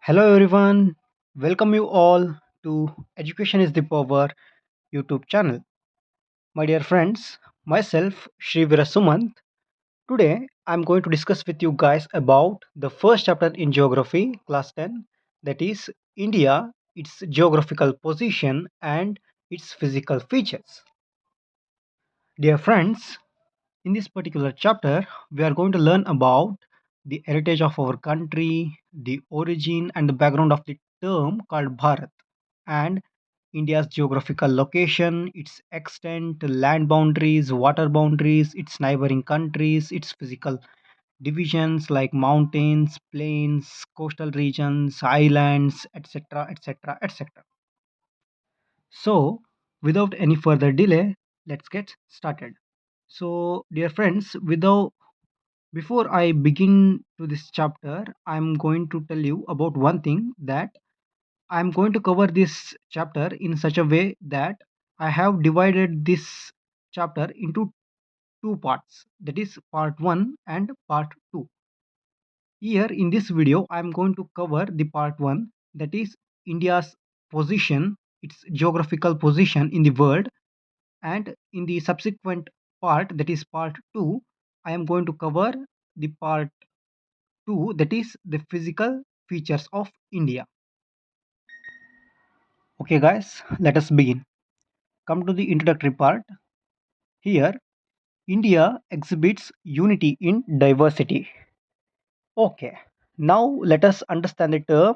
Hello everyone, welcome you all to Education is the Power YouTube channel. My dear friends, myself Shri Sumant. Today I'm going to discuss with you guys about the first chapter in Geography, class 10, that is India, its geographical position and its physical features. Dear friends, in this particular chapter, we are going to learn about the heritage of our country, the origin and the background of the term called Bharat, and India's geographical location, its extent, land boundaries, water boundaries, its neighboring countries, its physical divisions like mountains, plains, coastal regions, islands, etc., etc., etc. So, without any further delay, let's get started. So, dear friends, without before I begin to this chapter, I'm going to tell you about one thing that I'm going to cover this chapter in such a way that I have divided this chapter into two parts, that is part 1 and part 2. Here in this video I'm going to cover the part 1, that is India's position, its geographical position in the world, and in the subsequent part, that is part 2, I am going to cover the part 2, that is the physical features of India. Okay guys, let us begin. Come to the introductory part. Here, India exhibits unity in diversity. Okay, now let us understand the term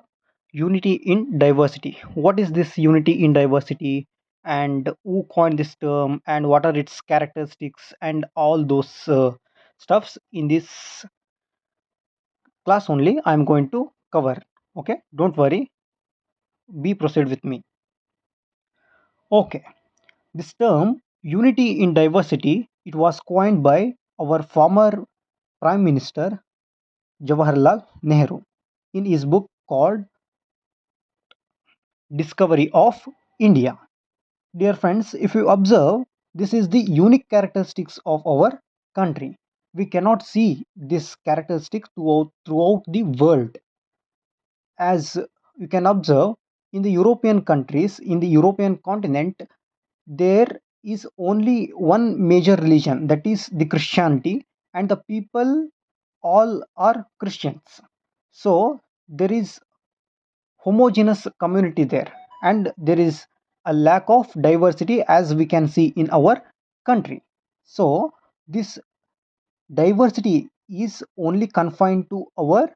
unity in diversity. What is this unity in diversity, and who coined this term, and what are its characteristics, and all those stuffs in this class only I'm going to cover. Okay, don't worry, be proceed with me. Okay, this term unity in diversity, it was coined by our former Prime Minister Jawaharlal Nehru in his book called Discovery of India. Dear friends, if you observe, this is the unique characteristics of our country. We cannot see this characteristic throughout the world. As you can observe, in the European countries, in the European continent, there is only one major religion, that is the Christianity, and the people all are Christians. So there is homogeneous community there, and there is a lack of diversity as we can see in our country. So this diversity is only confined to our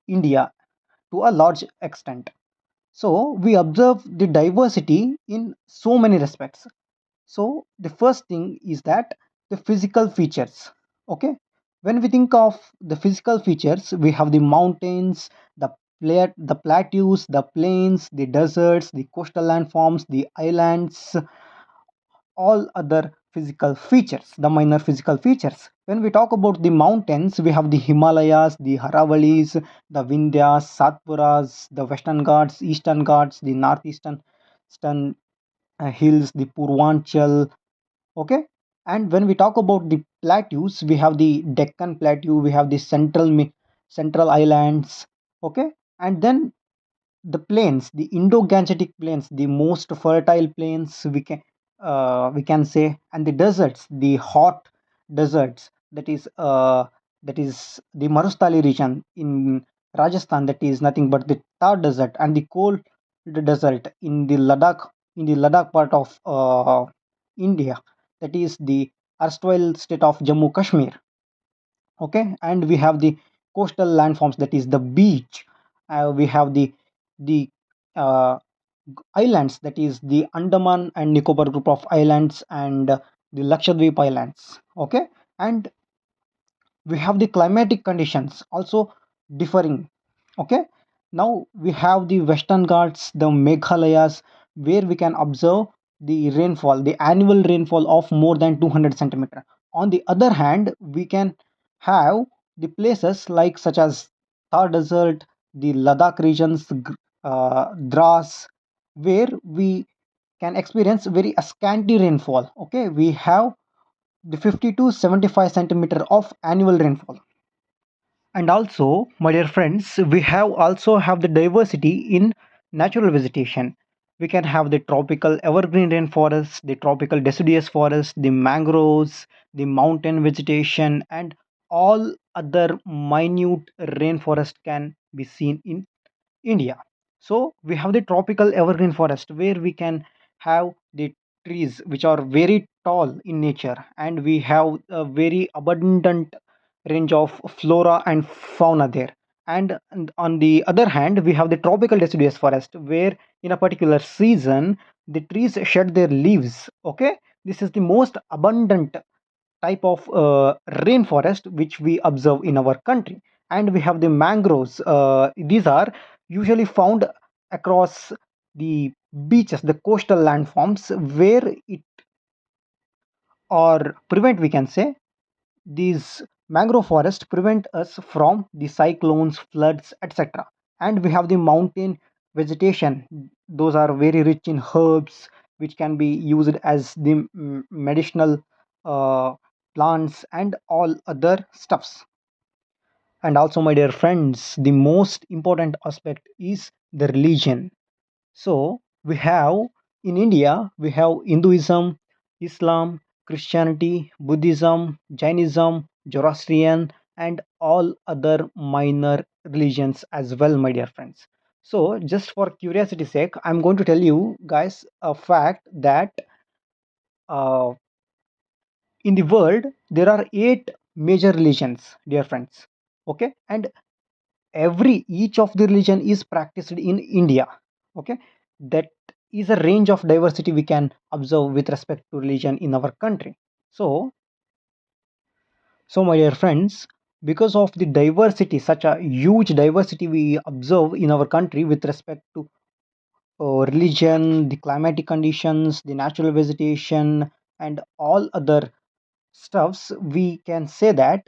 India to a large extent. So we observe the diversity in so many respects. So the first thing is that the physical features. Okay, when we think of the physical features, we have the mountains, the plateaus, the plains, the deserts, the coastal landforms, the islands, all other physical features, the minor physical features. When we talk about the mountains, we have the Himalayas, the Haravalis, the Vindhyas, Satpuras, the Western Ghats, Eastern Ghats, the Northeastern Eastern, hills, the Purvanchal. Okay, and when we talk about the plateaus, we have the Deccan Plateau, we have the central islands. Okay, and then the plains, the Indo-Gangetic plains, the most fertile plains we can say, and the deserts, the hot deserts, that is the Marustali region in Rajasthan, that is nothing but the Thar desert, and the cold desert in the Ladakh part of India, that is the erstwhile state of Jammu Kashmir. Okay, and we have the coastal landforms, that is the beach. We have the uh, islands, that is the Andaman and Nicobar group of islands, and the Lakshadweep islands. Okay, and we have the climatic conditions also differing. Okay, now we have the Western Ghats, the Meghalayas, where we can observe the rainfall, the annual rainfall of more than 200 centimeter. On the other hand, we can have the places like such as Thar desert, the Ladakh regions, Dras, where we can experience very scanty rainfall. Okay, we have the 50 to 75 centimeter of annual rainfall. And also, my dear friends, we have also have the diversity in natural vegetation. We can have the tropical evergreen rainforest, the tropical deciduous forest, the mangroves, the mountain vegetation, and all other minute rainforest can be seen in India. So we have the tropical evergreen forest where we can have the trees which are very tall in nature, and we have a very abundant range of flora and fauna there. And on the other hand, we have the tropical deciduous forest where in a particular season the trees shed their leaves. Okay, this is the most abundant type of rainforest which we observe in our country. And we have the mangroves. These are usually found across the beaches, the coastal landforms, where it or prevent, we can say, these mangrove forests prevent us from the cyclones, floods, etc. And we have the mountain vegetation. Those are very rich in herbs, which can be used as the medicinal uh, plants and all other stuffs. And also, my dear friends, the most important aspect is the religion. So we have in India, we have Hinduism, Islam, Christianity, Buddhism, Jainism, Zoroastrian, and all other minor religions as well, my dear friends. So, just for curiosity's sake, I'm going to tell you guys a fact that uh, in the world there are eight major religions, dear friends. Okay, and every each of the religion is practiced in India. Okay, that is a range of diversity we can observe with respect to religion in our country. So my dear friends, because of the diversity, such a huge diversity we observe in our country with respect to religion, the climatic conditions, the natural vegetation, and all other stuffs, we can say that